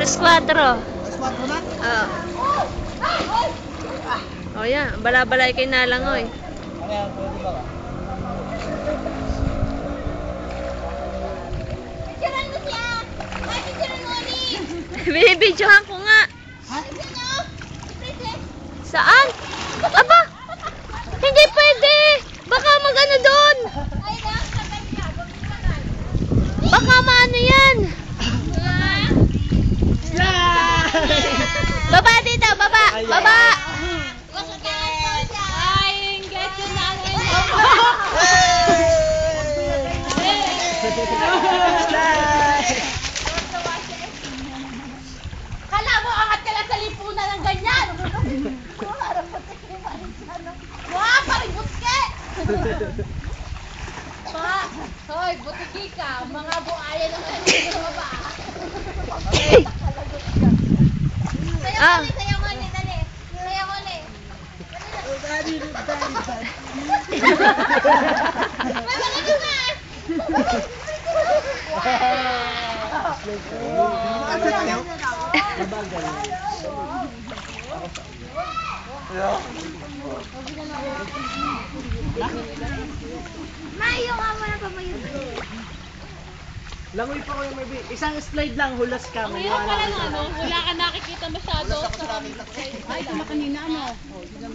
Alas 4. Alas 4 na? Oo. Oh, yan. Bala-balay kay Nalangoy. Kaya, pwede ba ka? Picturean mo siya! Ay, picturean mo ulit! Binibidyohan ko nga. Ha? Picturean nyo! Picturean! Saan? Aba! Hindi pwede! Baka mag-ano doon! Ay, nakakagay niya. Gagawin. Baka maano yan! Baba dito! Baba! Baba! Kala mo, angat ka lang sa lipunan ng ganyan! Wah, parang buske! Pa, hoy, butiki ka. Mga buaya ng kanina ba? Sayaw mo ni, dali. Sayaw mo ni. May mga na! Mayo nga mo na pamayo. Langoy pa ko yung may isang slide lang, hulas ka. Ang hirap pala ng ano, wala ka nakikita masyado. Ay, tama kanina ano.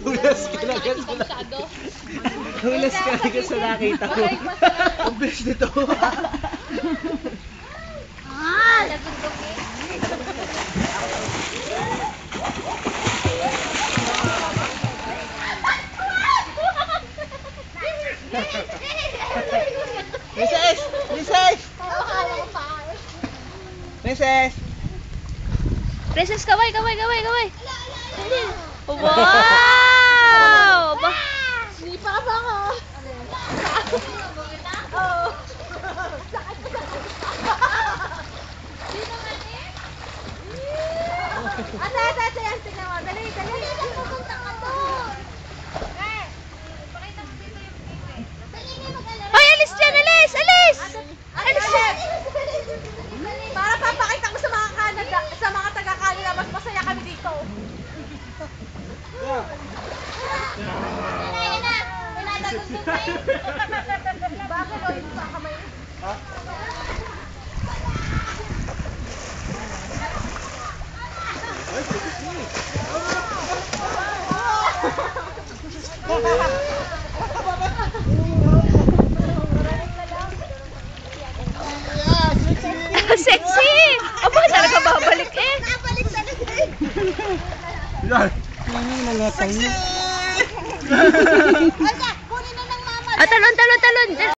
Hulas ka Wala lang. nakikita masyado. Hulas ka lang sa nakita ko. Ang best nito. Ah, nagugog eh. Mrs! Mrs! Mrs! Princess, kaway, kaway, kaway, kaway! Wow! Sipa ba ko? Oo. Sino nga ni? Ate, yan. Tingnan mo. Dali. Pupunta ka doon. Pakita mo dito yung pipi. Dali nga mag-alala. Hoy, alis dyan! Alis! Alis! Alis dyan! Para papakita ko sa mga Canada, sa mga taga-Canada, mas masaya kami dito. Yan na. Pinatagundog na eh. Bakit o? Ito sa kamay. Ha? Sexy! Aba, talaga babalik eh. Nabalik talaga eh. Yan. Sexy! Kunin na ng mama. Talon, talon, talon!